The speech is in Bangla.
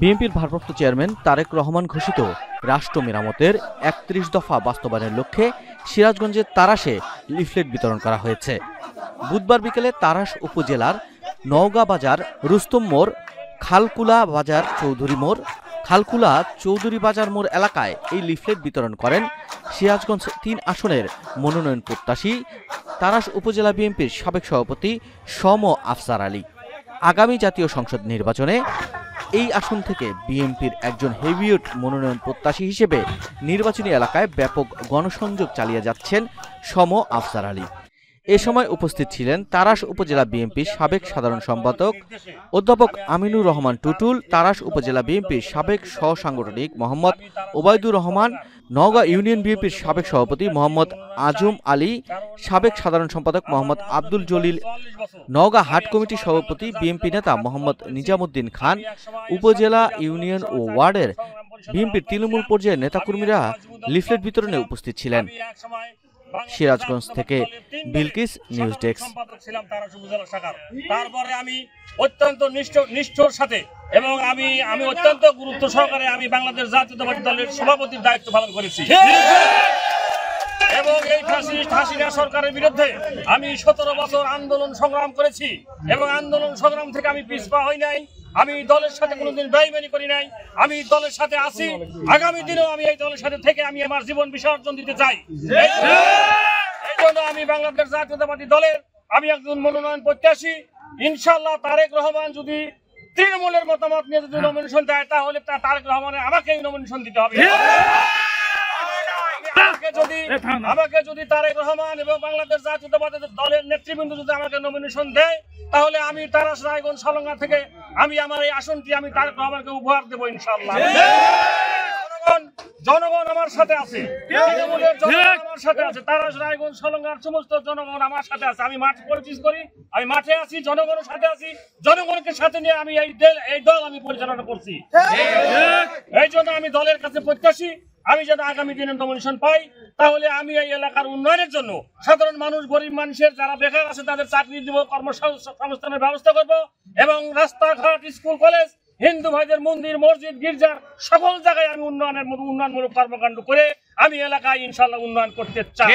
বিএনপির ভারপ্রাপ্ত চেয়ারম্যান তারেক রহমান ঘোষিত রাষ্ট্র মেরামতের ৩১ দফা বাস্তবায়নের লক্ষ্যে সিরাজগঞ্জের তারাশে লিফলেট বিতরণ করা হয়েছে। বুধবার বিকেলে তারাশ উপজেলার নওগাঁ বাজার, রুস্তম মোড়, খালকুলা বাজার, চৌধুরী মোড়, খালকুলা চৌধুরী বাজার মোড় এলাকায় এই লিফলেট বিতরণ করেন সিরাজগঞ্জ ৩ আসনের মনোনয়ন প্রত্যাশী তারাশ উপজেলা বিএনপির সাবেক সভাপতি সম আফসার আলী। আগামী জাতীয় সংসদ নির্বাচনে এই আসন থেকে বিএনপির একজন হেভিওয়েট মনোনয়ন প্রত্যাশী হিসেবে নির্বাচনী এলাকায় ব্যাপক গণসংযোগ চালিয়ে যাচ্ছেন সম আফসার আলী। এ সময় উপস্থিত ছিলেন তারাশ উপজেলা বিএনপির সাবেক সাধারণ সম্পাদক অধ্যাপক আমিনুর রহমান টুটুল, তারাশ উপজেলা বিএনপির সাবেক সহসাংগঠনিক মোহাম্মদ ওবায়দুর রহমান, নওগাঁ ইউনিয়ন বিএনপির সাবেক সভাপতি মোহাম্মদ আজম আলী, সাবেক সাধারণ সম্পাদক মোহাম্মদ আব্দুল জলিল, নওগাঁ হাট কমিটির সভাপতি বিএনপি নেতা মোহাম্মদ নিজামুদ্দিন খান, উপজেলা, ইউনিয়ন ও ওয়ার্ডের বিএনপির তৃণমূল পর্যায়ের নেতাকর্মীরা লিফলেট বিতরণে উপস্থিত ছিলেন। সিরাজগঞ্জ থেকে বিলকিস, নিউজ ডেস্ক। তারপরে আমি অত্যন্ত নিষ্ঠুর সাথে এবং আমি অত্যন্ত গুরুত্ব সহকারে আমি বাংলাদেশ জাতীয়তাবাদী দলের সভাপতির দায়িত্ব পালন করেছি এবং এই হাসিনা সরকারের বিরুদ্ধে আমি 17 বছর আন্দোলন সংগ্রাম করেছি এবং আন্দোলন সংগ্রাম থেকে আমি পিছপা হই নাই। আমি দলের সাথে কোনোদিন বেইমানি করি নাই। আমি দলের সাথে আছি, আগামী দিনেও আমি এই দলের সাথে থেকে আমি আমার জীবন বিসর্জন দিতে চাই। এই জন্য আমি বাংলাদেশ জাতীয়তাবাদী দলের আমি একজন মনোনয়ন প্রত্যাশী। ইনশাআল্লাহ তারেক রহমান যদি তৃণমূলের মতামত নিয়ে যদি নমিনেশন দেয় তাহলে তারেক রহমানের আমাকেই নমিনেশন দিতে হবে। আমাকে যদি তারেক রহমান এবং বাংলাদেশ জাতীয়তাবাদী দলের নেতৃবৃন্দ যদি আমাকে নমিনেশন দেয় তাহলে আমি তারাশ রায়গঞ্জ সলঙ্গা থেকে আমি আমার এই আসনটি আমি তারেক রহমানকে উপহার দেবো ইনশাআল্লাহ। জনগণ আমার সাথে আছে, তৃণমূলের জনগণ আমার সাথে আছে, তারাশ রায়গঞ্জ সলঙ্গার সমস্ত জনগণ আমার সাথে আছে। আমি মাঠ পরিচিত করি, আমি মাঠে আছি, জনগণের সাথে আছি, জনগণকে সাথে নিয়ে আমি এই দল আমি পরিচালনা করছি। এই জন্য আমি দলের কাছে প্রত্যাশী আমি যেন আগামী দিনে নমিনেশন পাই তাহলে আমি এই এলাকার উন্নয়নের জন্য সাধারণ মানুষ, গরিব মানুষের যারা বেকার আছে তাদের চাকরি দিব, কর্মসংস্থানের ব্যবস্থা করব এবং রাস্তাঘাট, স্কুল, কলেজ, হিন্দু ভাইদের মন্দির, মসজিদ, গির্জার সকল জায়গায় আমি উন্নয়নমূলক কর্মকাণ্ড করে আমি এলাকায় ইনশাআল্লাহ উন্নয়ন করতে চাই।